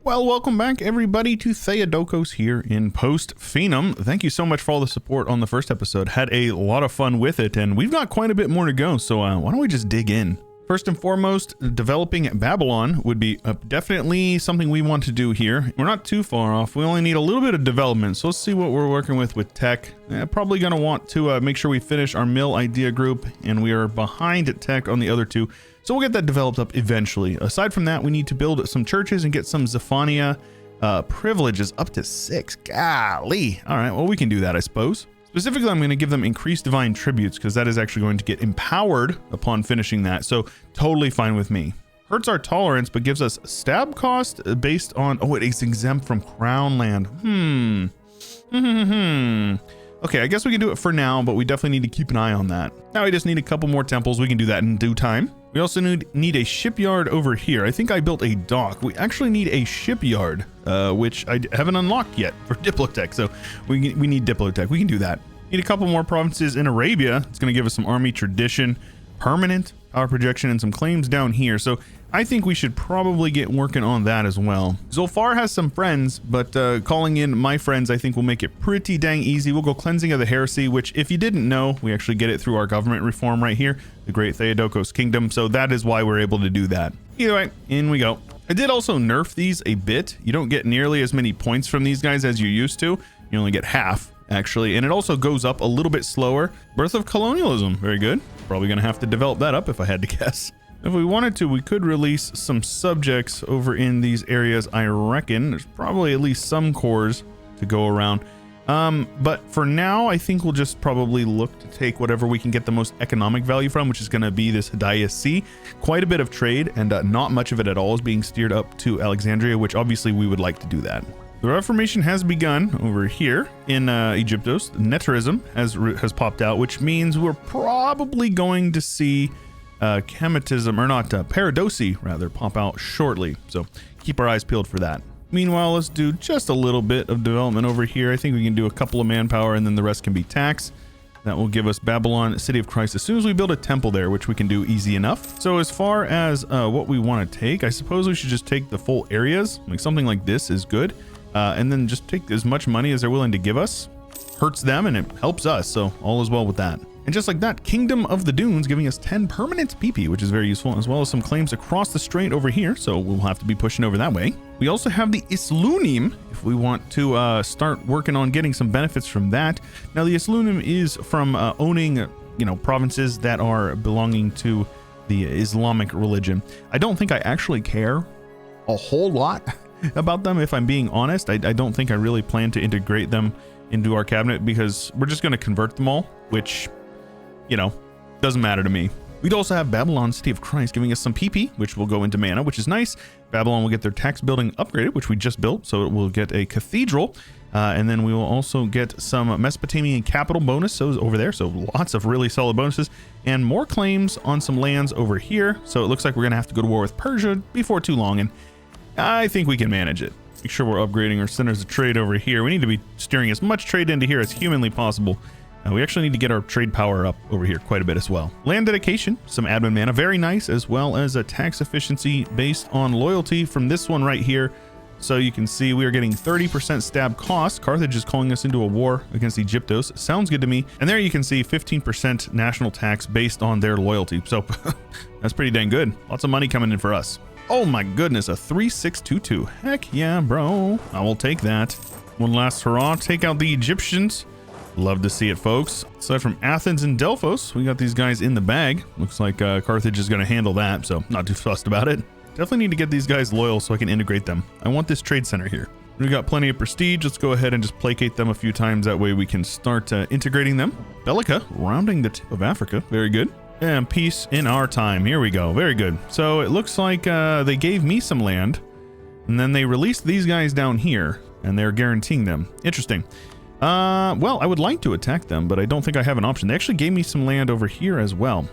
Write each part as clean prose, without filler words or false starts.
Well, welcome back everybody to Theodokos here in Post Finem. Thank you so much for all the support on the first episode. Had a lot of fun with it, and we've got quite a bit more to go, so why don't we just dig in? First and foremost, developing Babylon would be definitely something we want to do here. We're not too far off. We only need a little bit of development, so let's see what we're working with tech. Probably going to want to make sure we finish our mill idea group, and we are behind at tech on the other two. So we'll get that developed up eventually. Aside from that, we need to build some churches and get some Zephaniah privileges up to 6. Golly. All right, well, we can do that, I suppose. Specifically, I'm going to give them increased divine tributes because that is actually going to get empowered upon finishing that. So totally fine with me. Hurts our tolerance, but gives us stab cost based on, oh, it is exempt from crown land. Okay, I guess we can do it for now, but we definitely need to keep an eye on that. Now we just need a couple more temples. We can do that in due time. We also need a shipyard over here. I think I built a dock. We actually need a shipyard, which I haven't unlocked yet for Diplotech. So we need Diplotech. We can do that. Need a couple more provinces in Arabia. It's going to give us some army tradition, permanent power projection, and some claims down here. So I think we should probably get working on that as well. Zulfar has some friends, but calling in my friends I think will make it pretty dang easy. We'll go cleansing of the heresy, which if you didn't know, we actually get it through our government reform right here, the Great Theodokos Kingdom. So that is why we're able to do that. Either way, in we go. I did also nerf these a bit. You don't get nearly as many points from these guys as you used to. You only get half, actually, and it also goes up a little bit slower. Birth of colonialism, very good. Probably gonna have to develop that up if I had to guess. If we wanted to, we could release some subjects over in these areas. I reckon there's probably at least some cores to go around. But for now, I think we'll just probably look to take whatever we can get the most economic value from, which is going to be this Hidaea Sea. Quite a bit of trade, and not much of it at all is being steered up to Alexandria, which obviously we would like to do that. The Reformation has begun over here in Egyptos. Neterism has popped out, which means we're probably going to see Chematism, or not, Paradosi rather, pop out shortly. So keep our eyes peeled for that. Meanwhile, let's do just a little bit of development over here. I think we can do a couple of manpower and then the rest can be tax. That will give us Babylon, City of Christ, as soon as we build a temple there, which we can do easy enough. So as far as what we want to take, I suppose we should just take the full areas. Like something like this is good. And then just take as much money as they're willing to give us. Hurts them and it helps us, so all is well with that. And just like that, Kingdom of the Dunes giving us 10 permanent PP, which is very useful, as well as some claims across the strait over here, so we'll have to be pushing over that way. We also have the Islunim, if we want to start working on getting some benefits from that. Now, the Islunim is from owning, provinces that are belonging to the Islamic religion. I don't think I actually care a whole lot about them, if I'm being honest. I don't think I really plan to integrate them into our cabinet because we're just going to convert them all, which, doesn't matter to me. We'd also have Babylon, City of Christ, giving us some PP, which will go into mana, which is nice. Babylon will get their tax building upgraded, which we just built, so it will get a cathedral. And then we will also get some Mesopotamian capital bonus so over there, so lots of really solid bonuses. And more claims on some lands over here, so it looks like we're going to have to go to war with Persia before too long, and I think we can manage it. Make sure we're upgrading our centers of trade over here. We need to be steering as much trade into here as humanly possible. We actually need to get our trade power up over here quite a bit as well. Land dedication, some admin mana, very nice, as well as a tax efficiency based on loyalty from this one right here. So you can see we are getting 30% stab cost. Carthage is calling us into a war against Egyptos. Sounds good to me. And there you can see 15% national tax based on their loyalty. So that's pretty dang good. Lots of money coming in for us. Oh my goodness, a 3622. Heck yeah, bro. I will take that. One last hurrah. Take out the Egyptians. Love to see it, folks. Aside from Athens and Delphos, we got these guys in the bag. Looks like Carthage is going to handle that, so not too fussed about it. Definitely need to get these guys loyal so I can integrate them. I want this trade center here. We got plenty of prestige. Let's go ahead and just placate them a few times. That way we can start integrating them. Bellica, rounding the tip of Africa. Very good. And peace in our time. Here we go. Very good. So it looks like they gave me some land, and then they released these guys down here, and they're guaranteeing them. Interesting. Well, I would like to attack them, but I don't think I have an option. They actually gave me some land over here as well.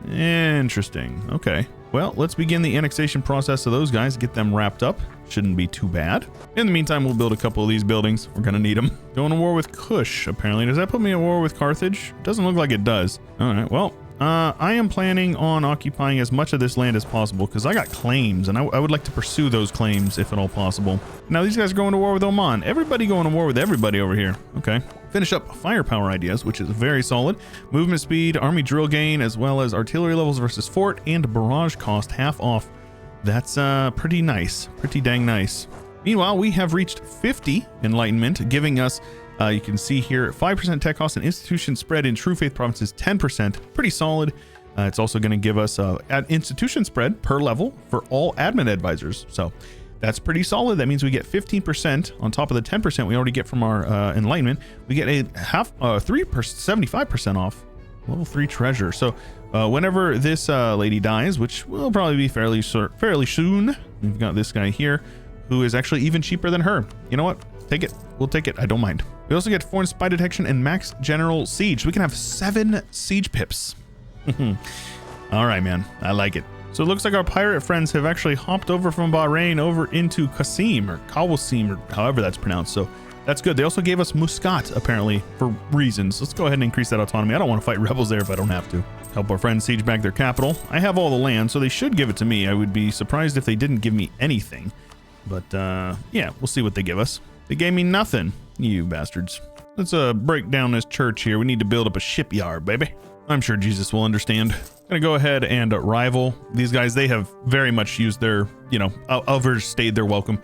Interesting. Okay. Well, let's begin the annexation process of those guys, get them wrapped up. Shouldn't be too bad. In the meantime, we'll build a couple of these buildings. We're going to need them. Going to war with Kush, apparently. Does that put me at war with Carthage? Doesn't look like it does. All right. Well, I am planning on occupying as much of this land as possible because I got claims, and I would like to pursue those claims if at all possible. Now these guys are going to war with Oman. Everybody going to war with everybody over here. Okay. Finish up firepower ideas, which is very solid. Movement speed, army drill gain, as well as artillery levels versus fort, and barrage cost half off. That's pretty nice. Pretty dang nice. Meanwhile, we have reached 50 enlightenment, giving us, you can see here, 5% tech cost and institution spread in True Faith provinces, 10%. Pretty solid. It's also going to give us an institution spread per level for all admin advisors. So that's pretty solid. That means we get 15% on top of the 10% we already get from our enlightenment. We get a 75% off level 3 treasure. So whenever this lady dies, which will probably be fairly soon, we've got this guy here who is actually even cheaper than her. You know what? Take it. We'll take it. I don't mind. We also get foreign spy detection and max general siege. We can have 7 siege pips. All right, man. I like it. So it looks like our pirate friends have actually hopped over from Bahrain over into Qasim or Qawasim or however that's pronounced. So that's good. They also gave us Muscat apparently for reasons. Let's go ahead and increase that autonomy. I don't want to fight rebels there if I don't have to. Help our friends siege back their capital. I have all the land, so they should give it to me. I would be surprised if they didn't give me anything. But yeah, we'll see what they give us. They gave me nothing, you bastards. Let's break down this church here. We need to build up a shipyard, baby. I'm sure Jesus will understand. Gonna go ahead and rival these guys. They have very much used their, overstayed their welcome.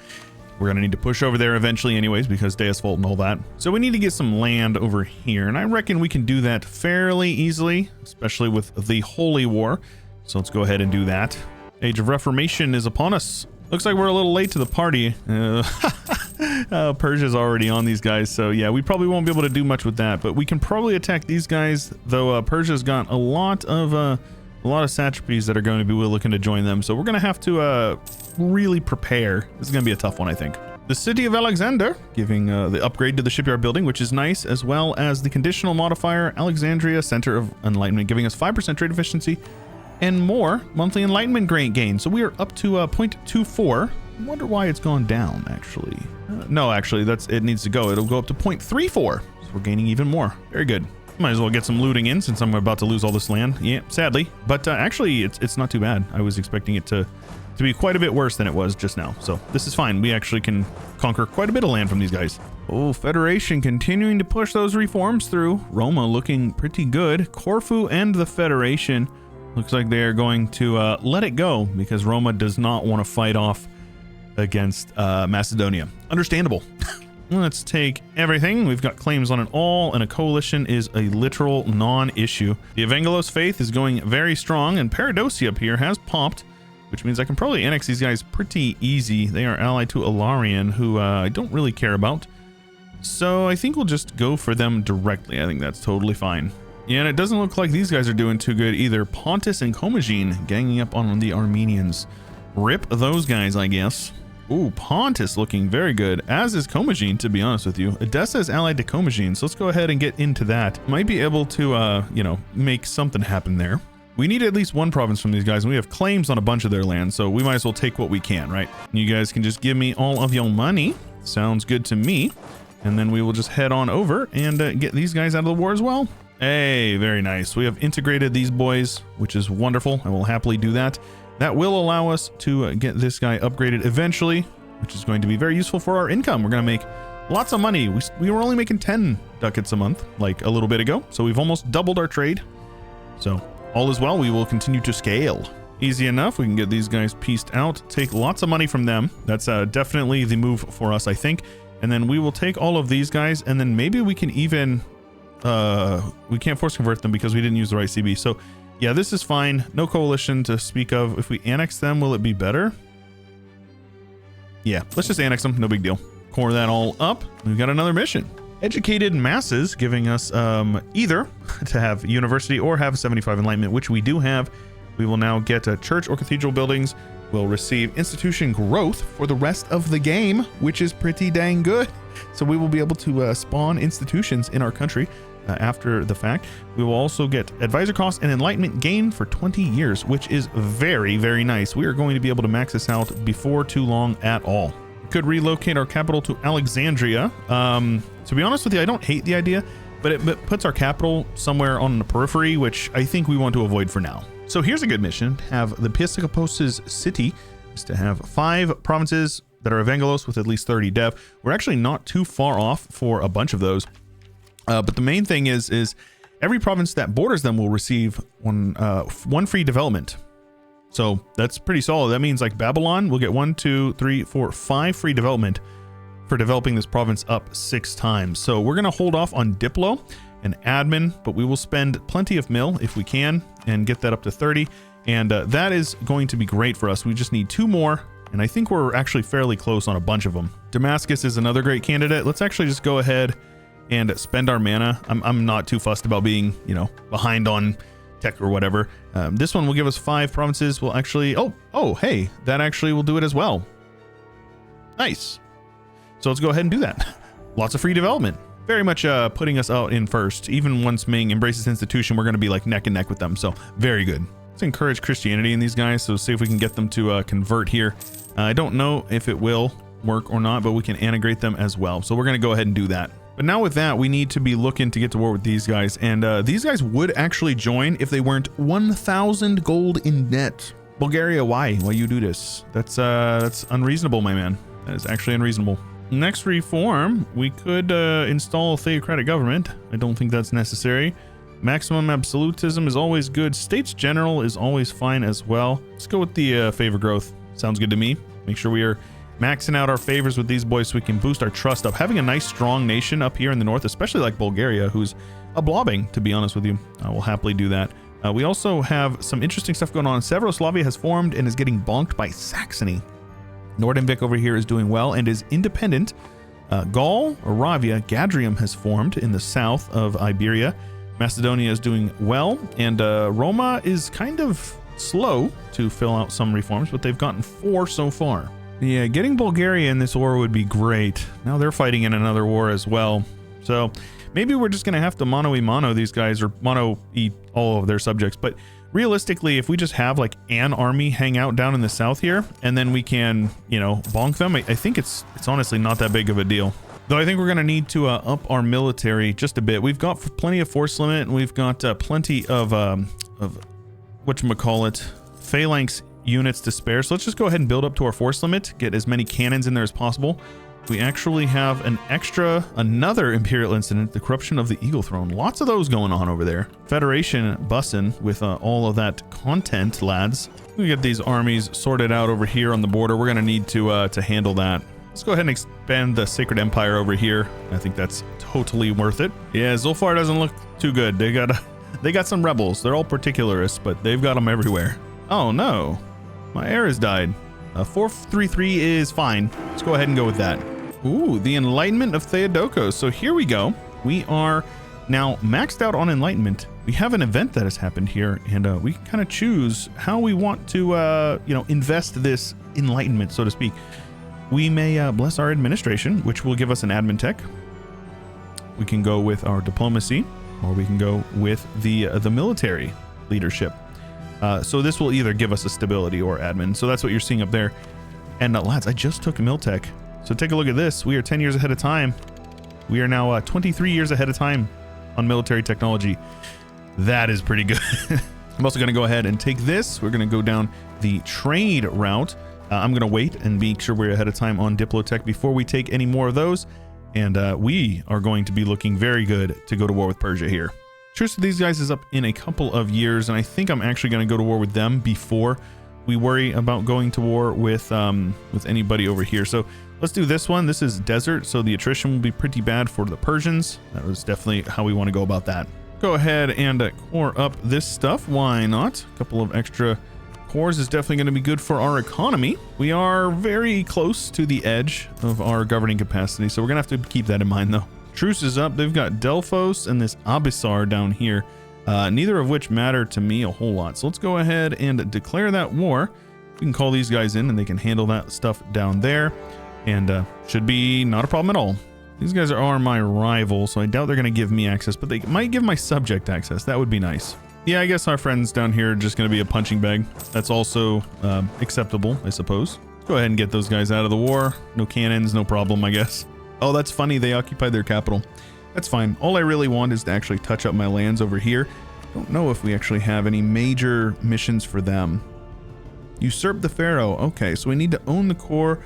We're gonna need to push over there eventually anyways because Deus Vult and all that. So we need to get some land over here, and I reckon we can do that fairly easily, especially with the Holy War. So let's go ahead and do that. Age of Reformation is upon us. Looks like we're a little late to the party. Persia's already on these guys, so yeah, we probably won't be able to do much with that, but we can probably attack these guys, though Persia's got a lot of satrapies that are going to be looking to join them, so we're gonna have to really prepare. This is gonna be a tough one, I think. The city of Alexander, giving the upgrade to the shipyard building, which is nice, as well as the conditional modifier Alexandria Center of Enlightenment, giving us 5% trade efficiency and more monthly enlightenment gain. So we are up to 0.24. I wonder why it's gone down, actually. No, actually, it needs to go. It'll go up to 0.34. So we're gaining even more. Very good. Might as well get some looting in since I'm about to lose all this land. Yeah, sadly. But actually, it's not too bad. I was expecting it to be quite a bit worse than it was just now. So this is fine. We actually can conquer quite a bit of land from these guys. Oh, Federation continuing to push those reforms through. Roma looking pretty good. Corfu and the Federation looks like they are going to let it go because Roma does not want to fight off against Macedonia. Understandable. Let's take everything. We've got claims on it all, and a coalition is a literal non-issue. The Evangelos faith is going very strong, and Paradosi up here has popped, which means I can probably annex these guys pretty easy. They are allied to Ilarion, who I don't really care about. So I think we'll just go for them directly. I think that's totally fine. Yeah, and it doesn't look like these guys are doing too good either. Pontus and Commagene ganging up on the Armenians. Rip those guys, I guess. Ooh, Pontus looking very good, as is Commagene, to be honest with you. Edessa is allied to Commagene, so let's go ahead and get into that. Might be able to, make something happen there. We need at least one province from these guys, and we have claims on a bunch of their land, so we might as well take what we can, right? You guys can just give me all of your money. Sounds good to me. And then we will just head on over and get these guys out of the war as well. Hey, very nice. We have integrated these boys, which is wonderful. I will happily do that. That will allow us to get this guy upgraded eventually, which is going to be very useful for our income. We're going to make lots of money. We were only making 10 ducats a month, like a little bit ago. So we've almost doubled our trade. So all is well. We will continue to scale. Easy enough. We can get these guys pieced out, take lots of money from them. That's definitely the move for us, I think. And then we will take all of these guys, and then maybe we can even... we can't force convert them because we didn't use the right CB. So yeah, this is fine. No coalition to speak of. If we annex them, will it be better? Yeah, let's just annex them. No big deal. Core that all up. We've got another mission. Educated masses, giving us either to have university or have 75 enlightenment, which we do have. We will now get church or cathedral buildings. We'll receive institution growth for the rest of the game, which is pretty dang good. So we will be able to spawn institutions in our country after the fact. We will also get advisor cost and enlightenment gain for 20 years, which is very, very nice. We are going to be able to max this out before too long at all. We could relocate our capital to Alexandria. To be honest with you, I don't hate the idea. but it puts our capital somewhere on the periphery, which I think we want to avoid for now. So here's a good mission. Have the Episcopos city is to have 5 provinces that are evangelos with at least 30 dev. We're actually not too far off for a bunch of those. But the main thing is every province that borders them will receive one free development. So that's pretty solid. That means like Babylon will get 1, 2, 3, 4, 5 free development for developing this province up 6 times. So we're going to hold off on Diplo and admin, but we will spend plenty of mill if we can and get that up to 30. And that is going to be great for us. We just need 2 more. And I think we're actually fairly close on a bunch of them. Damascus is another great candidate. Let's actually just go ahead and spend our mana. I'm not too fussed about being, you know, behind on tech or whatever. This one will give us 5 provinces. We'll actually, oh, hey, that actually will do it as well. Nice. So let's go ahead and do that. Lots of free development. Very much putting us out in first. Even once Ming embraces institution, we're going to be like neck and neck with them. So very good. Let's encourage Christianity in these guys. So see if we can get them to convert here. I don't know if it will work or not, but we can integrate them as well. So we're going to go ahead and do that. But now with that, we need to be looking to get to war with these guys. And these guys would actually join if they weren't 1,000 gold in debt. Bulgaria, why? Why you do this? That's unreasonable, my man. That is actually unreasonable. Next reform, we could install a theocratic government. I don't think that's necessary. Maximum absolutism is always good. States General is always fine as well. Let's go with the favor growth. Sounds good to me. Make sure we are maxing out our favors with these boys so we can boost our trust up. Having a nice strong nation up here in the north, especially like Bulgaria, who's a blobbing, to be honest with you. I will happily do that. We also have some interesting stuff going on. Severoslavia has formed and is getting bonked by Saxony. Nordenvik over here is doing well and is independent. Gaul, Moravia, Gadrium has formed in the south of Iberia. Macedonia is doing well, and Roma is kind of slow to fill out some reforms, but they've gotten 4 so far. Yeah, getting Bulgaria in this war would be great. Now they're fighting in another war as well. So maybe we're just going to have to mono-e-mono these guys, or mono-e all of their subjects. But realistically, if we just have like an army hang out down in the south here, and then we can, you know, bonk them, I think it's honestly not that big of a deal. Though I think we're going to need to up our military just a bit. We've got plenty of force limit, and we've got plenty of whatchamacallit, phalanx units to spare. So let's just go ahead and build up to our force limit, get as many cannons in there as possible. We actually have another Imperial incident, the corruption of the Eagle Throne. Lots of those going on over there. Federation bussin' with all of that content, lads. We get these armies sorted out over here on the border. We're going to need to handle that. Let's go ahead and expand the Sacred Empire over here. I think that's totally worth it. Yeah, Zulfar doesn't look too good. They got some rebels. They're all particularists, but they've got them everywhere. Oh no, my heir has died. 433 is fine. Let's go ahead and go with that. Ooh, the Enlightenment of Theodokos. So here we go. We are now maxed out on Enlightenment. We have an event that has happened here, and we can kind of choose how we want to, invest this Enlightenment, so to speak. We may bless our administration, which will give us an admin tech. We can go with our diplomacy, or we can go with the military leadership. So this will either give us a stability or admin. So that's what you're seeing up there. And lads, I just took Miltech. So take a look at this. We are 10 years ahead of time. We are now 23 years ahead of time on military technology. That is pretty good. I'm also going to go ahead and take this. We're going to go down the trade route. I'm going to wait and make sure we're ahead of time on Diplotech before we take any more of those. And we are going to be looking very good to go to war with Persia here. Truce with these guys is up in a couple of years, and I think I'm actually going to go to war with them before we worry about going to war with anybody over here. So let's do this one. This is desert, so the attrition will be pretty bad for the Persians. That was definitely how we want to go about that. Go ahead and core up this stuff. Why not? A couple of extra cores is definitely going to be good for our economy. We are very close to the edge of our governing capacity, so we're going to have to keep that in mind, though. Truce is up. They've got Delphos and this Abysar down here, neither of which matter to me a whole lot. So let's go ahead and declare that war. We can call these guys in, and they can handle that stuff down there, and should be not a problem at all. These guys are my rivals, so I doubt they're going to give me access, but they might give my subject access. That would be nice. Yeah, I guess our friends down here are just going to be a punching bag. That's also acceptable, I suppose. Let's go ahead and get those guys out of the war. No cannons, no problem, I guess. Oh, that's funny. They occupied their capital. That's fine. All I really want is to actually touch up my lands over here. Don't know if we actually have any major missions for them. Usurp the pharaoh. Okay, so we need to own the core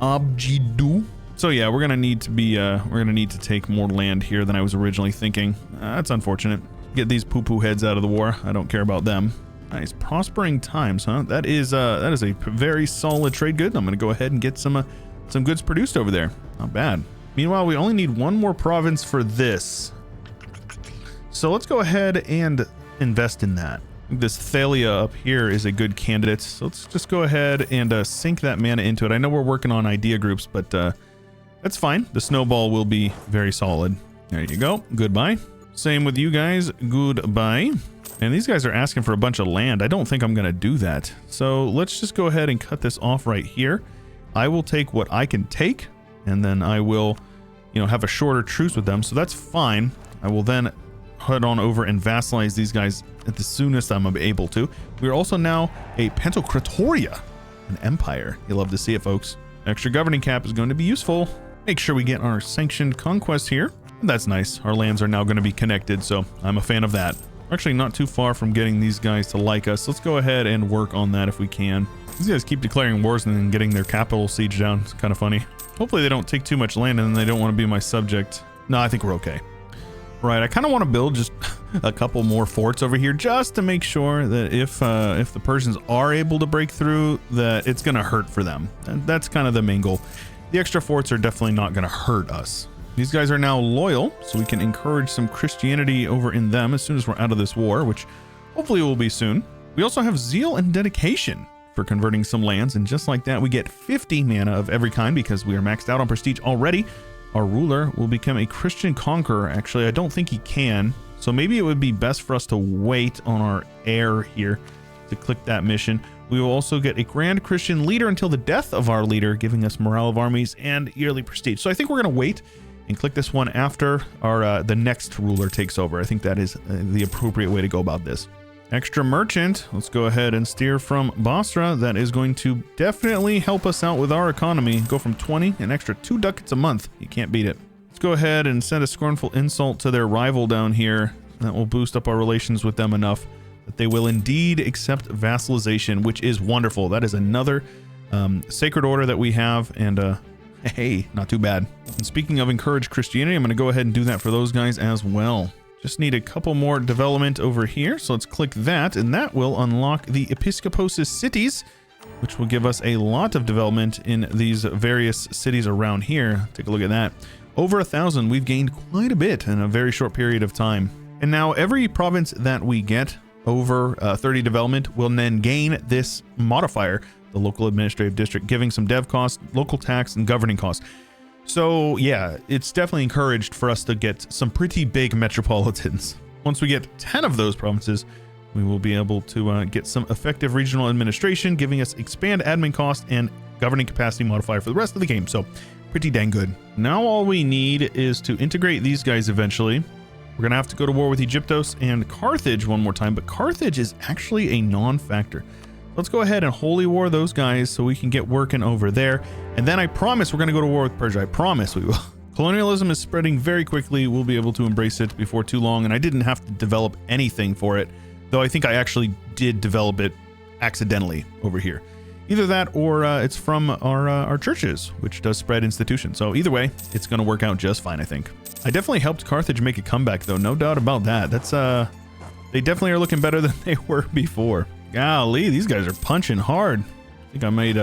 Abjidu. So yeah, we're gonna need to take more land here than I was originally thinking. That's unfortunate. Get these poo-poo heads out of the war. I don't care about them. Nice. Prospering times, huh? That is a very solid trade good. I'm gonna go ahead and get some goods produced over there. Not bad. Meanwhile, we only need one more province for this. So let's go ahead and invest in that. This Thalia up here is a good candidate. So let's just go ahead and sink that mana into it. I know we're working on idea groups, but that's fine. The snowball will be very solid. There you go. Goodbye. Same with you guys. Goodbye. And these guys are asking for a bunch of land. I don't think I'm going to do that. So let's just go ahead and cut this off right here. I will take what I can take, and then I will, have a shorter truce with them. So that's fine. I will then head on over and vassalize these guys at the soonest I'm able to. We're also now a Pantocratoria, an empire. You love to see it, folks. Extra governing cap is going to be useful. Make sure we get our sanctioned conquest here. That's nice. Our lands are now going to be connected, so I'm a fan of that. We're actually not too far from getting these guys to like us. Let's go ahead and work on that if we can. These guys keep declaring wars and then getting their capital siege down. It's kind of funny. Hopefully they don't take too much land and then they don't want to be my subject. No, I think we're okay. Right, I kind of want to build just a couple more forts over here just to make sure that if the Persians are able to break through, that it's going to hurt for them. And that's kind of the main goal. The extra forts are definitely not going to hurt us. These guys are now loyal, so we can encourage some Christianity over in them as soon as we're out of this war, which hopefully will be soon. We also have zeal and dedication for converting some lands, and just like that, we get 50 mana of every kind because we are maxed out on prestige already. Our ruler will become a Christian conqueror. Actually, I don't think he can, so maybe it would be best for us to wait on our heir here to click that mission. We will also get a Grand Christian leader until the death of our leader, giving us morale of armies and yearly prestige. So I think we're going to wait and click this one after our the next ruler takes over. I think that is the appropriate way to go about this. Extra merchant. Let's go ahead and steer from Basra. That is going to definitely help us out with our economy. Go from 20, an extra 2 ducats a month. You can't beat it. Let's go ahead and send a scornful insult to their rival down here. That will boost up our relations with them enough that they will indeed accept vassalization, which is wonderful. That is another sacred order that we have, and hey, not too bad. And speaking of encourage Christianity, I'm going to go ahead and do that for those guys as well. Just need a couple more development over here. So let's click that, and that will unlock the Episcoposis cities, which will give us a lot of development in these various cities around here. Take a look at that. Over 1,000. We've gained quite a bit in a very short period of time. And now every province that we get over 30 development will then gain this modifier, the local administrative district, giving some dev costs, local tax, and governing costs. So yeah, it's definitely encouraged for us to get some pretty big metropolitans. Once we get 10 of those provinces, we will be able to get some effective regional administration, giving us expand admin cost and governing capacity modifier for the rest of the game. So pretty dang good. Now all we need is to integrate these guys eventually. We're going to have to go to war with Egyptos and Carthage one more time, but Carthage is actually a non-factor. Let's go ahead and holy war those guys so we can get working over there. And then I promise we're going to go to war with Persia. I promise we will. Colonialism is spreading very quickly. We'll be able to embrace it before too long. And I didn't have to develop anything for it, though I think I actually did develop it accidentally over here. Either that or it's from our churches, which does spread institutions. So either way, it's going to work out just fine, I think. I definitely helped Carthage make a comeback, though. No doubt about that. That's they definitely are looking better than they were before. Golly, these guys are punching hard. I think I made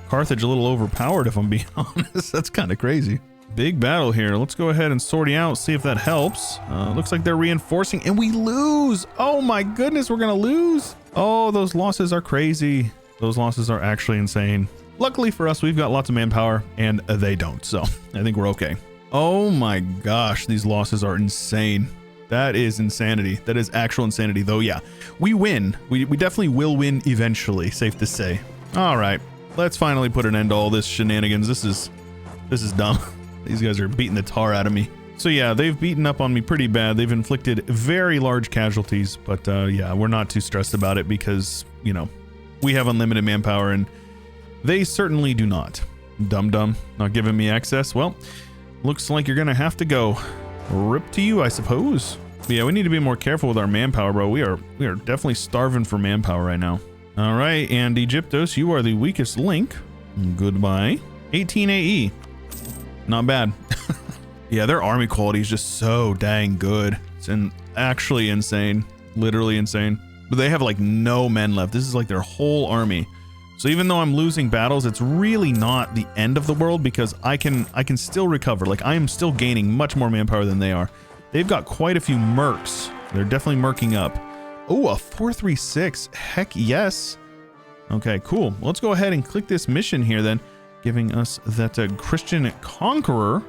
Carthage a little overpowered, if I'm being honest. That's kind of crazy. Big battle here. Let's go ahead and sort it out, see if that helps. Looks like they're reinforcing, and we lose. Oh my goodness, we're going to lose. Oh, those losses are crazy. Those losses are actually insane. Luckily for us, we've got lots of manpower, and they don't, so I think we're okay. Oh my gosh, these losses are insane. That is insanity. That is actual insanity, though. Yeah, we win. We definitely will win eventually, safe to say. All right, let's finally put an end to all this shenanigans. This is dumb. These guys are beating the tar out of me. So yeah, they've beaten up on me pretty bad. They've inflicted very large casualties, but yeah, we're not too stressed about it because, you know, we have unlimited manpower and they certainly do not. Dum-dum, not giving me access. Well, looks like you're gonna have to go. Rip to you, I suppose. But yeah, we need to be more careful with our manpower, bro. We are definitely starving for manpower right now. All right, and Egyptos, you are the weakest link. Goodbye. 18 AE. Not bad. Yeah, their army quality is just so dang good. It's actually insane. Literally insane. But they have like no men left. This is like their whole army. So even though I'm losing battles, it's really not the end of the world because I can still recover. Like I am still gaining much more manpower than they are. They've got quite a few mercs. They're definitely merking up. Oh, a 436. Heck yes. Okay, cool. Well, let's go ahead and click this mission here then, giving us that Christian Conqueror,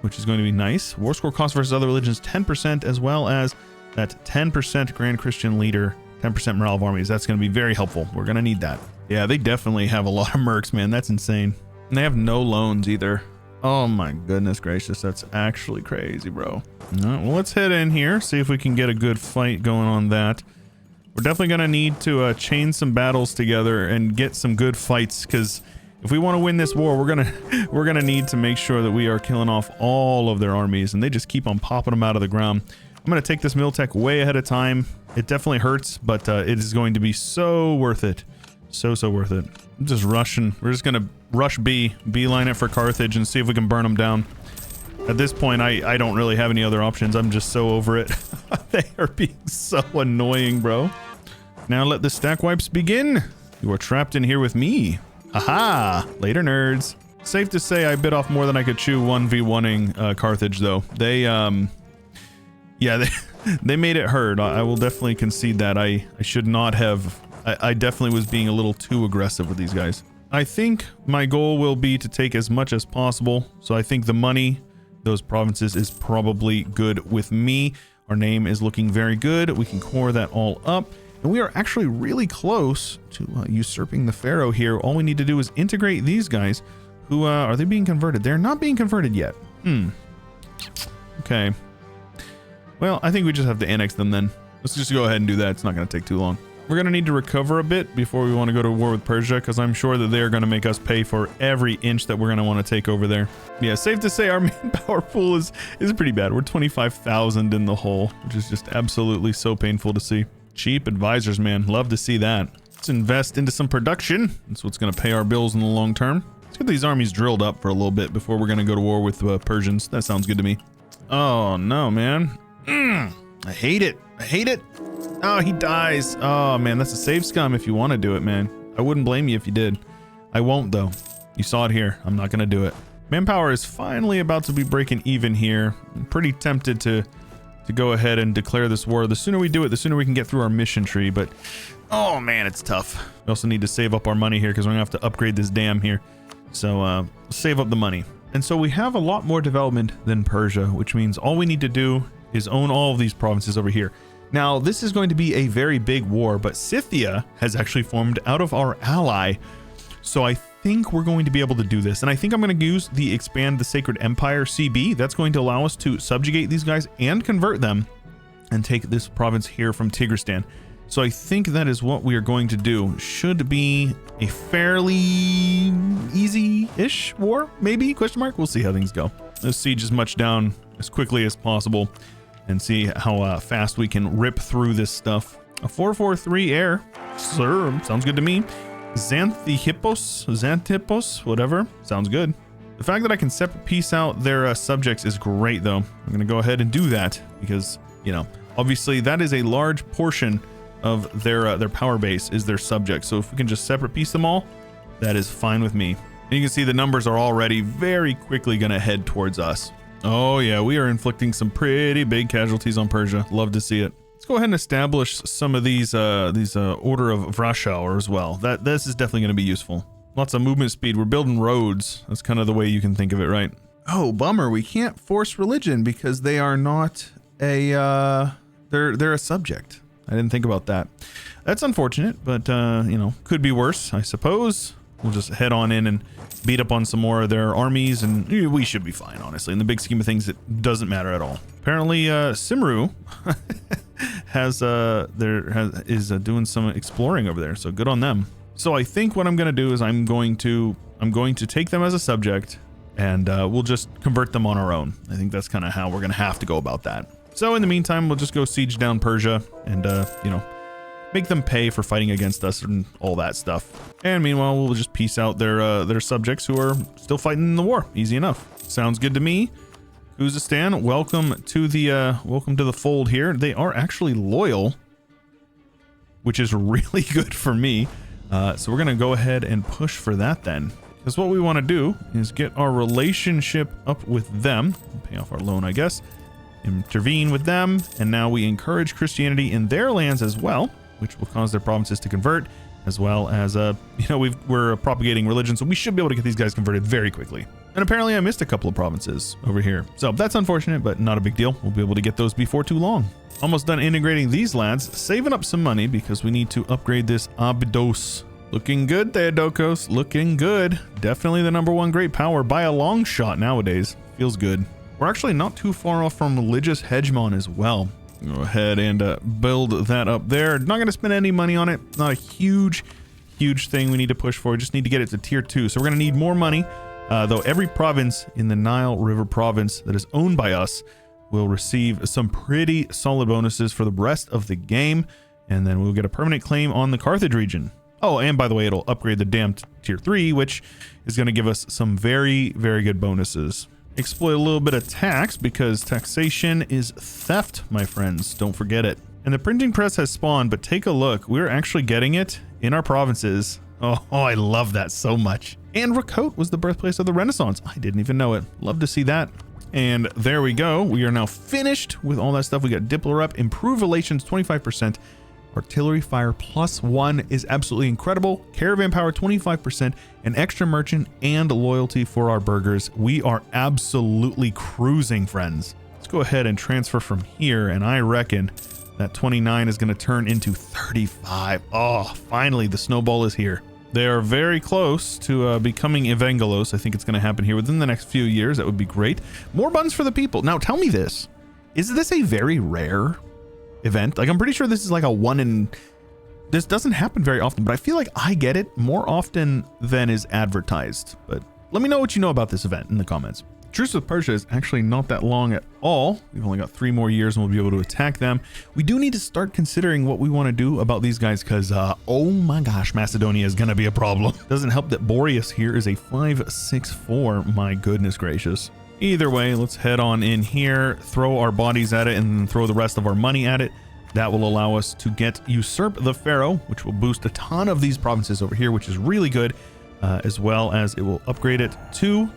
which is going to be nice. War score cost versus other religions 10%, as well as that 10% Grand Christian Leader, 10% morale of armies. That's going to be very helpful. We're going to need that. Yeah, they definitely have a lot of mercs, man. That's insane. And they have no loans either. Oh my goodness gracious. That's actually crazy, bro. All right, well, let's head in here, see if we can get a good fight going on that. We're definitely going to need to chain some battles together and get some good fights, because if we want to win this war, we're gonna need to make sure that we are killing off all of their armies, and they just keep on popping them out of the ground. I'm going to take this Miltech way ahead of time. It definitely hurts, but it is going to be so worth it. So worth it. I'm just rushing. We're just going to rush beeline it for Carthage and see if we can burn them down. At this point, I don't really have any other options. I'm just so over it. They are being so annoying, bro. Now let the stack wipes begin. You are trapped in here with me. Aha! Later, nerds. Safe to say I bit off more than I could chew 1v1ing Carthage, though. They, yeah, they made it hurt. I will definitely concede that. I should not have... I definitely was being a little too aggressive with these guys. I think my goal will be to take as much as possible. So I think the money, those provinces, is probably good with me. Our name is looking very good. We can core that all up. And we are actually really close to usurping the pharaoh here. All we need to do is integrate these guys. Who are they being converted? They're not being converted yet. Okay. Well, I think we just have to annex them then. Let's just go ahead and do that. It's not going to take too long. We're going to need to recover a bit before we want to go to war with Persia, because I'm sure that they're going to make us pay for every inch that we're going to want to take over there. Yeah, safe to say our manpower pool is pretty bad. We're 25,000 in the hole, which is just absolutely so painful to see. Cheap advisors, man. Love to see that. Let's invest into some production. That's what's going to pay our bills in the long term. Let's get these armies drilled up for a little bit before we're going to go to war with Persians. That sounds good to me. Oh, no, man. I hate it. I hate it. Oh, he dies. Oh, man, that's a save scum if you want to do it, man. I wouldn't blame you if you did. I won't, though. You saw it here. I'm not going to do it. Manpower is finally about to be breaking even here. I'm pretty tempted to go ahead and declare this war. The sooner we do it, the sooner we can get through our mission tree. But, oh, man, it's tough. We also need to save up our money here because we're going to have to upgrade this dam here. So, save up the money. And so we have a lot more development than Persia, which means all we need to do is own all of these provinces over here. Now, this is going to be a very big war, but Scythia has actually formed out of our ally. So I think we're going to be able to do this. And I think I'm going to use the Expand the Sacred Empire CB. That's going to allow us to subjugate these guys and convert them and take this province here from Tigristan. So I think that is what we are going to do. Should be a fairly easy-ish war, maybe, question mark. We'll see how things go. Let's siege as much down as quickly as possible and see how fast we can rip through this stuff. A 443 air, sir, sounds good to me. Xanthippos, whatever, sounds good. The fact that I can separate piece out their subjects is great, though. I'm gonna go ahead and do that because, you know, obviously that is a large portion of their power base is their subjects. So if we can just separate piece them all, that is fine with me. And you can see the numbers are already very quickly gonna head towards us. Oh yeah, we are inflicting some pretty big casualties on Persia. Love to see it. Let's go ahead and establish some of these order of VASSAL as well. This is definitely going to be useful. Lots of movement speed. We're building roads. That's kind of the way you can think of it, right? Oh, bummer. We can't force religion because they are not a they're a subject. I didn't think about that. That's unfortunate, but you know, could be worse, I suppose. We'll just head on in and beat up on some more of their armies, and we should be fine, honestly. In the big scheme of things, it doesn't matter at all. Apparently, Simru is doing some exploring over there, so good on them. So I think what I'm going to do is I'm going to take them as a subject, and we'll just convert them on our own. I think that's kind of how we're going to have to go about that. So in the meantime, we'll just go siege down Persia and, you know, make them pay for fighting against us and all that stuff. And meanwhile, we'll just peace out their subjects who are still fighting in the war. Easy enough. Sounds good to me. Uzbekistan, welcome to the fold here. They are actually loyal, which is really good for me. So we're gonna go ahead and push for that then, because what we want to do is get our relationship up with them, pay off our loan, I guess, intervene with them, and now we encourage Christianity in their lands as well, which will cause their provinces to convert, as well as you know, we're propagating religion, so we should be able to get these guys converted very quickly. And apparently I missed a couple of provinces over here, so that's unfortunate, but not a big deal. We'll be able to get those before too long. Almost done integrating these lads, saving up some money because we need to upgrade this Abydos. Looking good, Theodokos, looking good. Definitely the #1 great power by a long shot nowadays. Feels good. We're actually not too far off from religious hegemon as well. Go ahead and build that up there. Not going to spend any money on it. Not a huge thing we need to push for. We just need to get it to tier 2. So we're going to need more money. Though every province in the Nile River province that is owned by us will receive some pretty solid bonuses for the rest of the game. And then we'll get a permanent claim on the Carthage region. Oh, and by the way, it'll upgrade the dam to tier 3, which is going to give us some very good bonuses. Exploit a little bit of tax because taxation is theft, my friends. Don't forget it. And the printing press has spawned, but take a look. We're actually getting it in our provinces. Oh, I love that so much. And Rakot was the birthplace of the Renaissance. I didn't even know it. Love to see that. And there we go. We are now finished with all that stuff. We got Diplo rep, improve relations 25%. Artillery fire +1 is absolutely incredible. Caravan power 25%, and extra merchant and loyalty for our burghers. We are absolutely cruising, friends. Let's go ahead and transfer from here, and I reckon that 29 is going to turn into 35. Oh, finally, the snowball is here. They are very close to becoming evangelos. I think it's going to happen here within the next few years. That would be great. More buns for the people. Now, tell me this. Is this a very rare event? Like, I'm pretty sure this is like a one in... This doesn't happen very often, but I feel like I get it more often than is advertised. But let me know what you know about this event in the comments. Truce with Persia is actually not that long at all. We've only got 3 more years and we'll be able to attack them. We do need to start considering what we want to do about these guys because, oh my gosh, Macedonia is going to be a problem. Doesn't help that Boreas here is a 564. My goodness gracious. Either way, let's head on in here, throw our bodies at it, and then throw the rest of our money at it. That will allow us to get Usurp the Pharaoh, which will boost a ton of these provinces over here, which is really good, as well as it will upgrade it to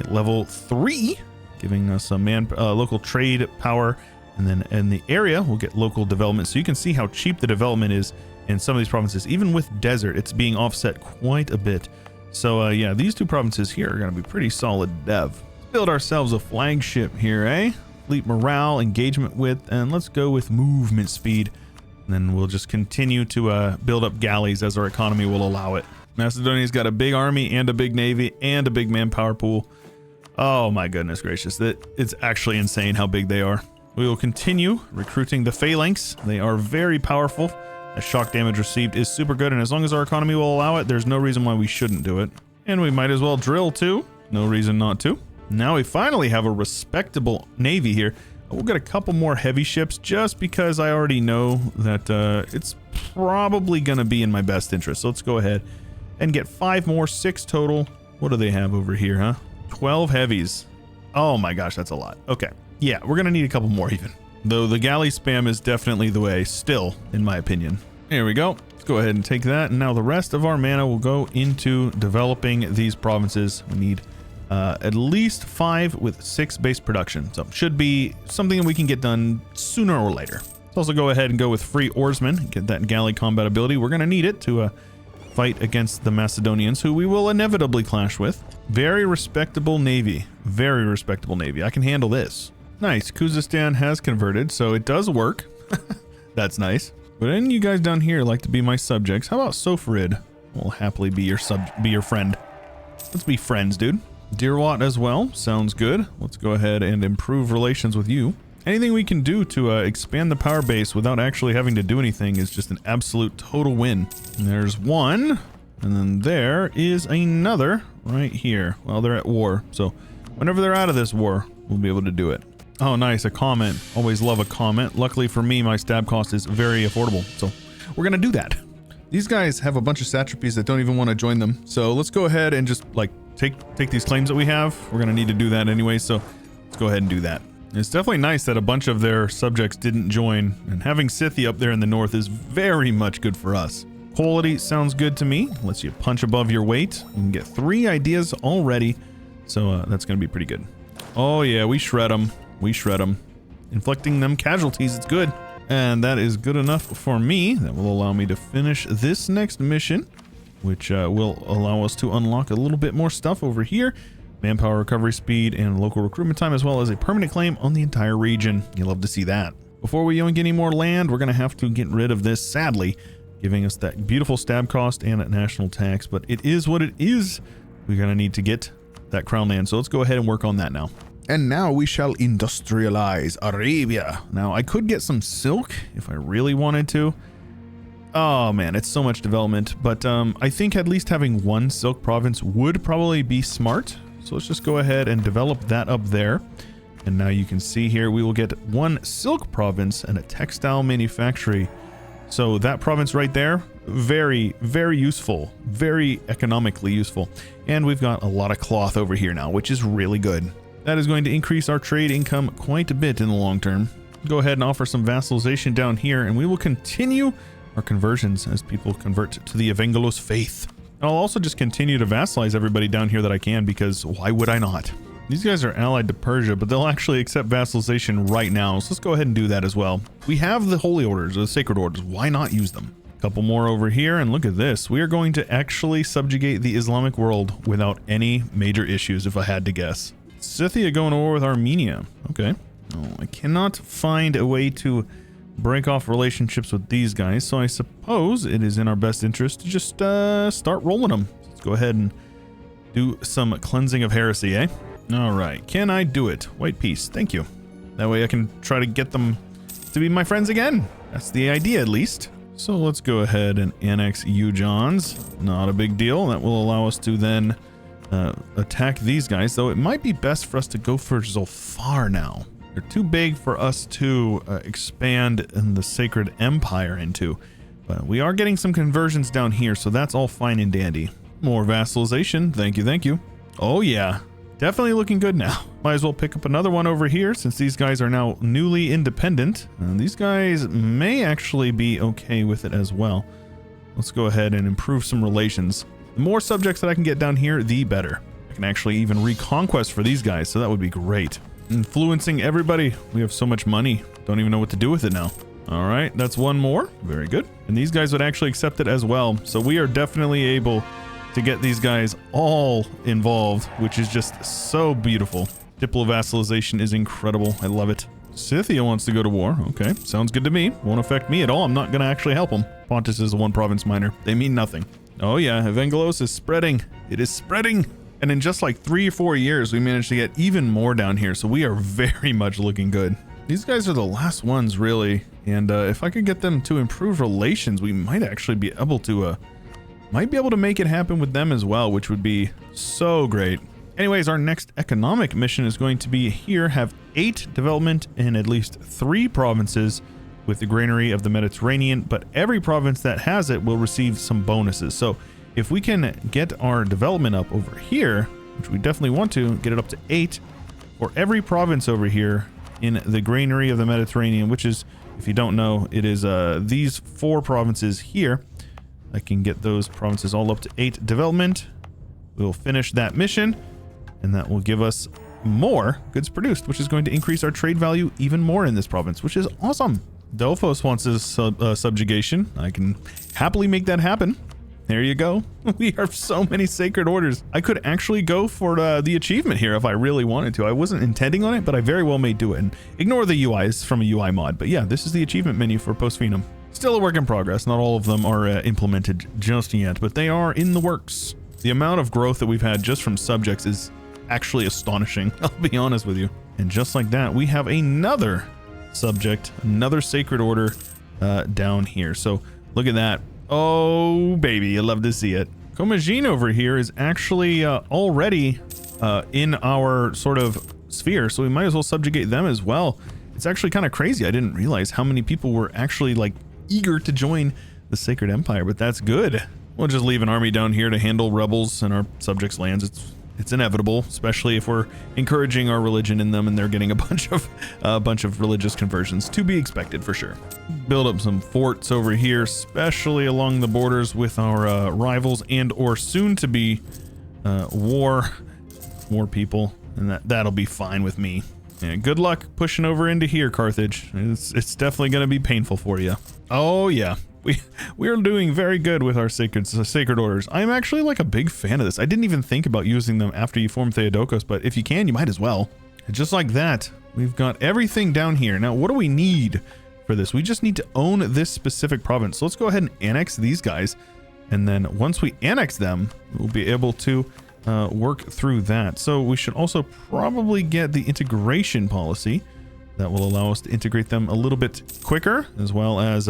level 3, giving us a local trade power, and then in the area we'll get local development. So you can see how cheap the development is in some of these provinces. Even with desert, it's being offset quite a bit. So yeah, these 2 provinces here are going to be pretty solid dev. Build ourselves a flagship here, eh? Fleet morale, engagement width, and let's go with movement speed. And then we'll just continue to build up galleys as our economy will allow it. Macedonia's got a big army and a big navy and a big manpower pool. Oh my goodness gracious, it's actually insane how big they are. We will continue recruiting the phalanx. They are very powerful. The shock damage received is super good, and as long as our economy will allow it, there's no reason why we shouldn't do it. And we might as well drill too. No reason not to. Now we finally have a respectable navy here. We'll get a couple more heavy ships just because I already know that it's probably going to be in my best interest. So let's go ahead and get 5 more, 6 total. What do they have over here, huh? 12 heavies. Oh my gosh, that's a lot. Okay. Yeah, we're going to need a couple more even. Though the galley spam is definitely the way still, in my opinion. Here we go. Let's go ahead and take that. And now the rest of our mana will go into developing these provinces. We need at least 5 with 6 base production. So should be something we can get done sooner or later. Let's also go ahead and go with free oarsmen, get that galley combat ability. We're going to need it to fight against the Macedonians, who we will inevitably clash with. Very respectable navy. Very respectable navy. I can handle this. Nice. Khuzestan has converted, so it does work. That's nice. But any of you guys down here like to be my subjects? How about Sofarid? We'll happily be your friend. Let's be friends, dude. Dirwat as well. Sounds good. Let's go ahead and improve relations with you. Anything we can do to expand the power base without actually having to do anything is just an absolute total win. And there's 1. And then there is another right here. Well, they're at war. So whenever they're out of this war, we'll be able to do it. Oh, nice. A comment. Always love a comment. Luckily for me, my stab cost is very affordable. So we're going to do that. These guys have a bunch of satrapies that don't even want to join them. So let's go ahead and just like take these claims that we have. We're going to need to do that anyway. So let's go ahead and do that. It's definitely nice that a bunch of their subjects didn't join, and having Scythia up there in the north is very much good for us. Quality sounds good to me. Lets you punch above your weight. You can get 3 ideas already. So that's going to be pretty good. Oh yeah, we shred them. We shred them. Inflicting them casualties, it's good. And that is good enough for me. That will allow me to finish this next mission, which will allow us to unlock a little bit more stuff over here. Manpower recovery speed and local recruitment time, as well as a permanent claim on the entire region. You love to see that. Before we yoink any more land, we're going to have to get rid of this, sadly, giving us that beautiful stab cost and national tax. But it is what it is. We're going to need to get that crown land. So let's go ahead and work on that now. And now we shall industrialize Arabia. Now, I could get some silk if I really wanted to. Oh man, it's so much development. But I think at least having 1 silk province would probably be smart. So let's just go ahead and develop that up there. And now you can see here we will get 1 silk province and a textile manufactory. So that province right there, very, very useful, very economically useful. And we've got a lot of cloth over here now, which is really good. That is going to increase our trade income quite a bit in the long term. Go ahead and offer some vassalization down here, and we will continue our conversions as people convert to the Evangelos faith. I'll also just continue to vassalize everybody down here that I can, because why would I not? These guys are allied to Persia, but they'll actually accept vassalization right now. So let's go ahead and do that as well. We have the holy orders, or the sacred orders. Why not use them? A couple more over here, and look at this. We are going to actually subjugate the Islamic world without any major issues, if I had to guess. Scythia going to war with Armenia. Okay. Oh, I cannot find a way to break off relationships with these guys, so I suppose it is in our best interest to just start rolling them. Let's go ahead and do some cleansing of heresy, eh? All right, can I do it? White peace, thank you. That way I can try to get them to be my friends again. That's the idea, at least. So let's go ahead and annex Ujans. Not a big deal. That will allow us to then attack these guys, though it might be best for us to go for Zulfar now. They're too big for us to expand in the Sacred Empire into. But we are getting some conversions down here, so that's all fine and dandy. More vassalization. Thank you, thank you. Oh yeah, definitely looking good now. Might as well pick up another one over here since these guys are now newly independent. These guys may actually be okay with it as well. Let's go ahead and improve some relations. The more subjects that I can get down here, the better. I can actually even reconquest for these guys, so that would be great. Influencing everybody. We have so much money. Don't even know what to do with it now. All right, that's one more. Very good. And these guys would actually accept it as well. So we are definitely able to get these guys all involved, which is just so beautiful. Diplo-vassalization is incredible. I love it. Scythia wants to go to war. Okay, sounds good to me. Won't affect me at all. I'm not going to actually help them. Pontus is a 1 province minor. They mean nothing. Oh yeah, Evangelos is spreading. It is spreading. And in just like 3 or 4 years, we managed to get even more down here. So we are very much looking good. These guys are the last ones, really. And if I could get them to improve relations, we might actually be able to make it happen with them as well, which would be so great. Anyways, our next economic mission is going to be here, have 8 development in at least 3 provinces with the granary of the Mediterranean, but every province that has it will receive some bonuses. So if we can get our development up over here, which we definitely want to, get it up to 8 for every province over here in the granary of the Mediterranean, which is, if you don't know, it is these 4 provinces here. I can get those provinces all up to 8 development. We'll finish that mission, and that will give us more goods produced, which is going to increase our trade value even more in this province, which is awesome. Delphos wants his subjugation. I can happily make that happen. There you go. We have so many sacred orders. I could actually go for the achievement here if I really wanted to. I wasn't intending on it, but I very well may do it. And ignore the UIs from a UI mod. But yeah, this is the achievement menu for Post Finem. Still a work in progress. Not all of them are implemented just yet, but they are in the works. The amount of growth that we've had just from subjects is actually astonishing. I'll be honest with you. And just like that, we have another subject, another sacred order down here. So look at that. Oh baby, I love to see it. Commagene over here is actually already in our sort of sphere, so we might as well subjugate them as well. It's actually kind of crazy. I didn't realize how many people were actually like eager to join the Sacred Empire, but that's good. We'll just leave an army down here to handle rebels in our subjects' lands. It's inevitable, especially if we're encouraging our religion in them and they're getting a bunch of religious conversions. To be expected for sure. Build up some forts over here, especially along the borders with our rivals and or soon to be war people, and that'll be fine with me. Yeah, good luck pushing over into here, Carthage. It's definitely going to be painful for you. Oh yeah. We are doing very good with our sacred orders. I'm actually like a big fan of this. I didn't even think about using them after you form Theodokos, but if you can, you might as well. And just like that, we've got everything down here. Now, what do we need for this? We just need to own this specific province. So let's go ahead and annex these guys. And then once we annex them, we'll be able to work through that. So we should also probably get the integration policy that will allow us to integrate them a little bit quicker, as well as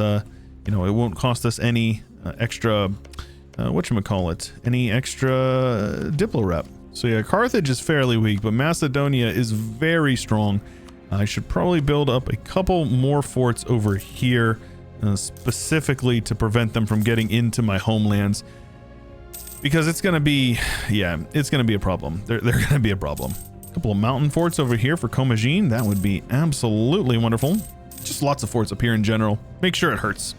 you know, it won't cost us any extra, any extra Diplo rep. So yeah, Carthage is fairly weak, but Macedonia is very strong. I should probably build up a couple more forts over here, specifically to prevent them from getting into my homelands. Because it's going to be, yeah, it's going to be a problem. They're going to be a problem. A couple of mountain forts over here for Commagene. That would be absolutely wonderful. Just lots of forts up here in general. Make sure it hurts.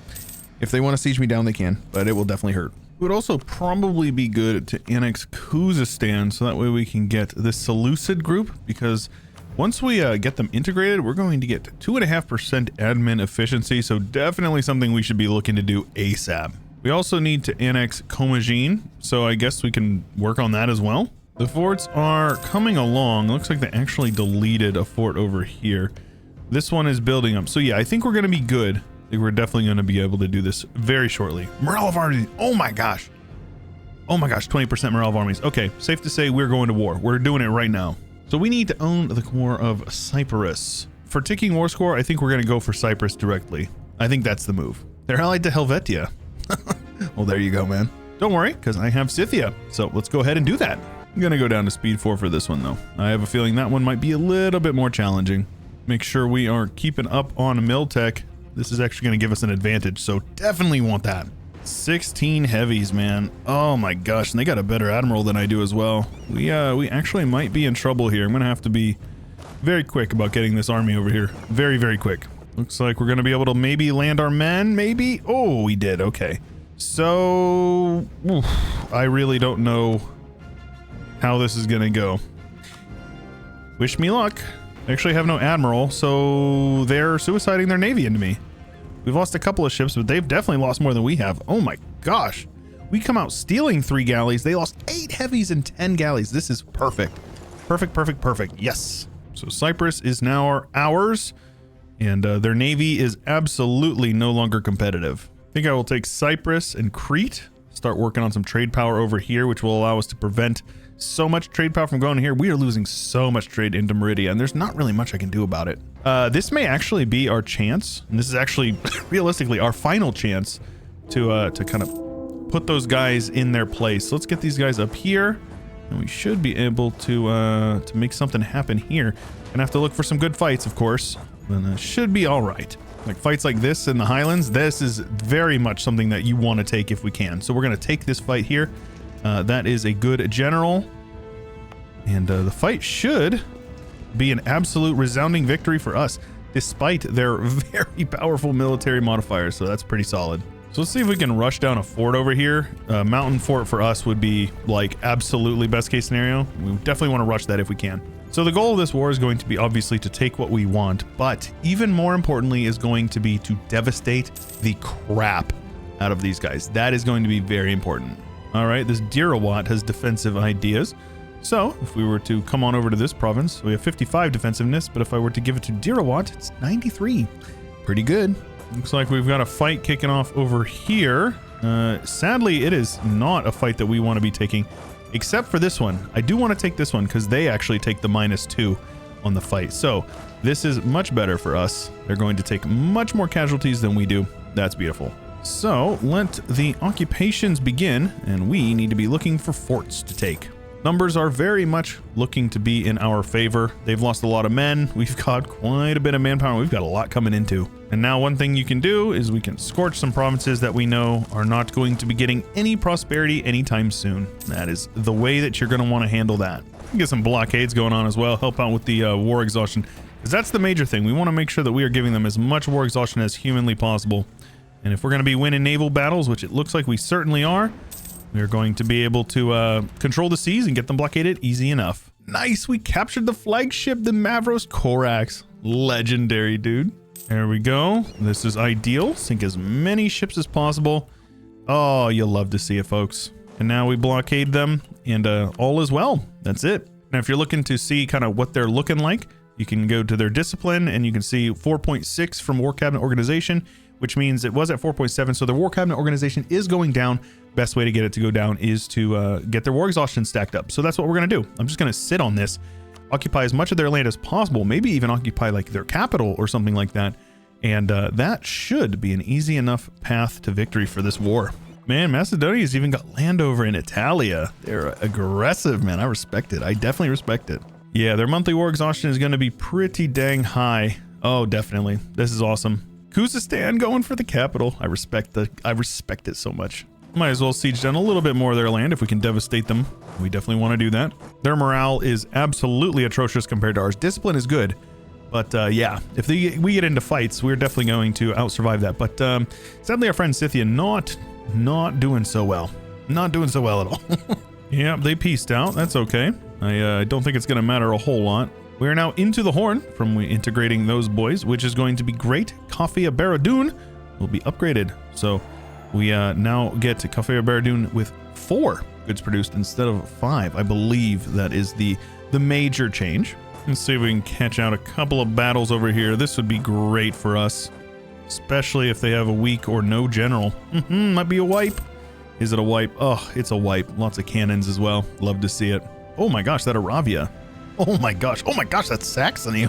If they want to siege me down, they can, but it will definitely hurt. It would also probably be good to annex Khuzestan, so that way we can get this Seleucid group, because once we get them integrated, we're going to get 2.5% admin efficiency, so definitely something we should be looking to do ASAP. We also need to annex Commagene, so I guess we can work on that as well. The forts are coming along. Looks like they actually deleted a fort over here. This one is building up. So yeah, I think we're going to be good. I think we're definitely going to be able to do this very shortly. Morale of armies. Oh my gosh. Oh my gosh, 20% morale of armies. Okay, safe to say we're going to war. We're doing it right now. So we need to own the core of Cyprus. For ticking war score, I think we're going to go for Cyprus directly. I think that's the move. They're allied to Helvetia. Well, there you go, man. Don't worry, because I have Scythia. So let's go ahead and do that. I'm going to go down to speed 4 for this one, though. I have a feeling that one might be a little bit more challenging. Make sure we are keeping up on mill tech. This is actually going to give us an advantage, so definitely want that. 16 heavies, man. Oh my gosh, and they got a better admiral than I do as well. We actually might be in trouble here. I'm going to have to be very quick about getting this army over here. Very, very quick. Looks like we're going to be able to maybe land our men, maybe? Oh, we did. Okay. So, I really don't know how this is going to go. Wish me luck. I actually have no admiral, so they're suiciding their navy into me. We've lost a couple of ships, but they've definitely lost more than we have. Oh my gosh. We come out stealing 3 galleys. They lost 8 heavies and 10 galleys. This is perfect. Perfect, perfect, perfect. Yes. So Cyprus is now ours, and their navy is absolutely no longer competitive. I think I will take Cyprus and Crete, start working on some trade power over here, which will allow us to prevent so much trade power from going here. We are losing so much trade into Meridia, and there's not really much I can do about it. This may actually be our chance, and this is actually realistically our final chance to kind of put those guys in their place. So let's get these guys up here, and we should be able to make something happen here. Gonna have to look for some good fights, of course, and it should be all right. Like fights like this in the Highlands, this is very much something that you want to take if we can. So we're gonna take this fight here. That is a good general, and the fight should be an absolute resounding victory for us, despite their very powerful military modifiers. So that's pretty solid. So let's see if we can rush down a fort over here. Mountain fort for us would be like absolutely best case scenario. We definitely want to rush that if we can. So the goal of this war is going to be obviously to take what we want, but even more importantly is going to be to devastate the crap out of these guys. That is going to be very important. All right, this Dirawat has defensive ideas. So if we were to come on over to this province, we have 55 defensiveness, but if I were to give it to Dirawat, it's 93. Pretty good. Looks like we've got a fight kicking off over here. Sadly, it is not a fight that we want to be taking, except for this one. I do want to take this one because they actually take the -2 on the fight. So this is much better for us. They're going to take much more casualties than we do. That's beautiful. So let the occupations begin, and we need to be looking for forts to take. Numbers are very much looking to be in our favor. They've lost a lot of men. We've got quite a bit of manpower. We've got a lot coming into. And now one thing you can do is we can scorch some provinces that we know are not going to be getting any prosperity anytime soon. That is the way that you're going to want to handle that. Get some blockades going on as well. Help out with the war exhaustion, because that's the major thing. We want to make sure that we are giving them as much war exhaustion as humanly possible. And if we're going to be winning naval battles, which it looks like we certainly are, we're going to be able to control the seas and get them blockaded easy enough. Nice, we captured the flagship, the Mavros Corax. Legendary, dude. There we go. This is ideal. Sink as many ships as possible. Oh, you'll love to see it, folks. And now we blockade them, and all is well. That's it. Now, if you're looking to see kind of what they're looking like, you can go to their discipline, and you can see 4.6 from War Cabinet Organization, which means it was at 4.7. So their War Cabinet Organization is going down. Best way to get it to go down is to get their war exhaustion stacked up. So that's what we're going to do. I'm just going to sit on this, occupy as much of their land as possible, maybe even occupy like their capital or something like that. And that should be an easy enough path to victory for this war. Man, Macedonia's even got land over in Italia. They're aggressive, man. I respect it. I definitely respect it. Yeah, their monthly war exhaustion is going to be pretty dang high. Oh, definitely. This is awesome. Khuzestan going for the capital. I respect it so much. Might as well siege down a little bit more of their land if we can devastate them. We definitely want to do that. Their morale is absolutely atrocious compared to ours. Discipline is good, but yeah, if we get into fights, we're definitely going to out-survive that. But sadly, our friend Scythia not doing so well. Not doing so well at all. Yeah, they peaced out. That's okay. I don't think it's going to matter a whole lot. We are now into the Horn from integrating those boys, which is going to be great. Kafia Baradun will be upgraded. So we now get to Kafia Baradun with 4 goods produced instead of 5. I believe that is the major change. Let's see if we can catch out a couple of battles over here. This would be great for us, especially if they have a weak or no general. Might be a wipe. Is it a wipe? Oh, it's a wipe. Lots of cannons as well. Love to see it. Oh my gosh, that Aravia. Oh my gosh, that's Saxony.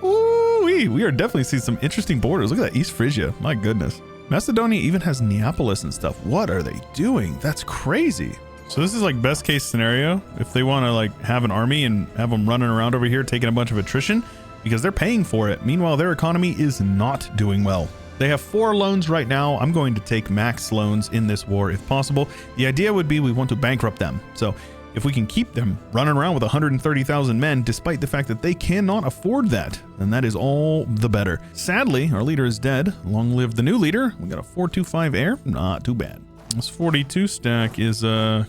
Ooh, we are definitely seeing some interesting borders. Look at that East Frisia. My goodness. Macedonia even has Neapolis and stuff. What are they doing? That's crazy. So this is like best case scenario if they want to like have an army and have them running around over here taking a bunch of attrition, because they're paying for it. Meanwhile, their economy is not doing well. They have 4 loans right now. I'm going to take max loans in this war if possible. The idea would be we want to bankrupt them. So if we can keep them running around with 130,000 men, despite the fact that they cannot afford that, then that is all the better. Sadly, our leader is dead. Long live the new leader. We got a 425 air. Not too bad. This 42 stack is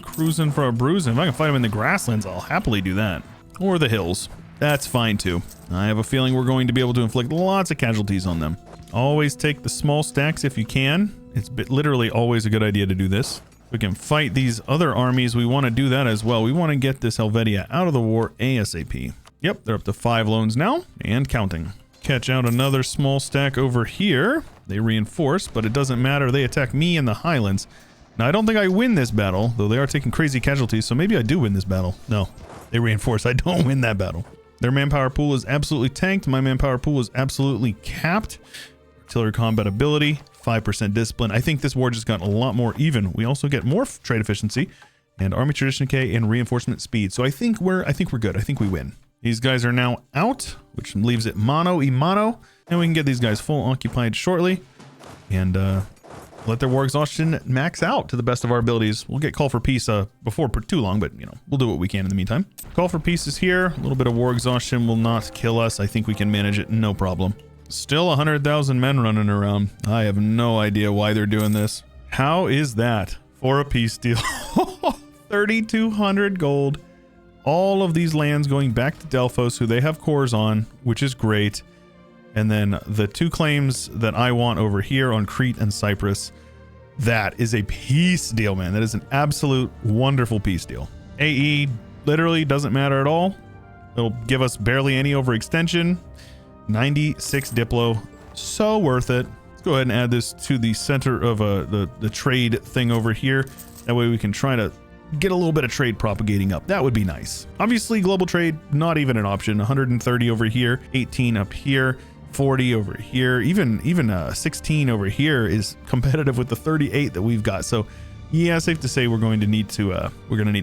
cruising for a bruising. If I can fight him in the grasslands, I'll happily do that. Or the hills. That's fine too. I have a feeling we're going to be able to inflict lots of casualties on them. Always take the small stacks if you can. It's literally always a good idea to do this. We can fight these other armies. We want to do that as well. We want to get this Helvetia out of the war ASAP. Yep, they're up to 5 loans now and counting. Catch out another small stack over here. They reinforce, but it doesn't matter. They attack me in the highlands. Now, I don't think I win this battle, though they are taking crazy casualties, so maybe I do win this battle. No, they reinforce. I don't win that battle. Their manpower pool is absolutely tanked. My manpower pool is absolutely capped. Artillery combat ability. 5% discipline. I think this war just got a lot more even. We also get more trade efficiency and army tradition decay and reinforcement speed. So I think we're good. I think we win. These guys are now out, which leaves it mano y mano, and we can get these guys full occupied shortly and let their war exhaustion max out to the best of our abilities. We'll get call for peace before too long, but you know, we'll do what we can in the meantime. Call for peace is here. A little bit of war exhaustion will not kill us. I think we can manage it, no problem. Still 100,000 men running around. I have no idea why they're doing this. How is that for a peace deal? 3,200 gold. All of these lands going back to Delphos, who they have cores on, which is great. And then the 2 claims that I want over here on Crete and Cyprus. That is a peace deal, man. That is an absolute wonderful peace deal. AE literally doesn't matter at all. It'll give us barely any overextension. 96 Diplo, so worth it. Let's go ahead and add this to the center of the trade thing over here. That way we can try to get a little bit of trade propagating up. That would be nice. Obviously, global trade, not even an option. 130 over here, 18 up here, 40 over here, even 16 over here is competitive with the 38 that we've got. So yeah, safe to say we're going to need to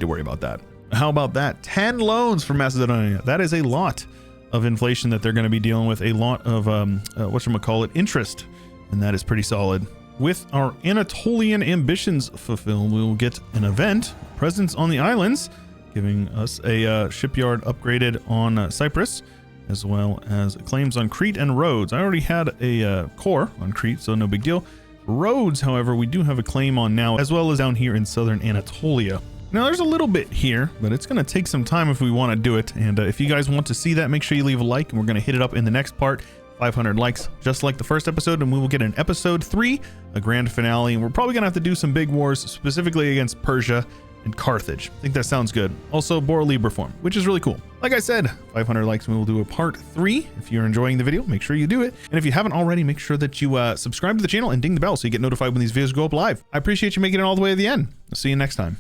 worry about that. How about that? 10 loans for Macedonia. That is a lot of inflation that they're going to be dealing with, a lot of whatchamacallit, interest, and that is pretty solid. With our Anatolian ambitions fulfilled, we will get an event, presence on the islands, giving us a shipyard upgraded on Cyprus, as well as claims on Crete and Rhodes. I already had a core on Crete, so no big deal. Rhodes, however, we do have a claim on now, as well as down here in southern Anatolia. Now, there's a little bit here, but it's going to take some time if we want to do it. And if you guys want to see that, make sure you leave a like, and we're going to hit it up in the next part. 500 likes, just like the first episode, and we will get an episode 3, a grand finale. And we're probably going to have to do some big wars, specifically against Persia and Carthage. I think that sounds good. Also, Bora Libre form, which is really cool. Like I said, 500 likes, and we will do a part 3. If you're enjoying the video, make sure you do it. And if you haven't already, make sure that you subscribe to the channel and ding the bell so you get notified when these videos go up live. I appreciate you making it all the way to the end. I'll see you next time.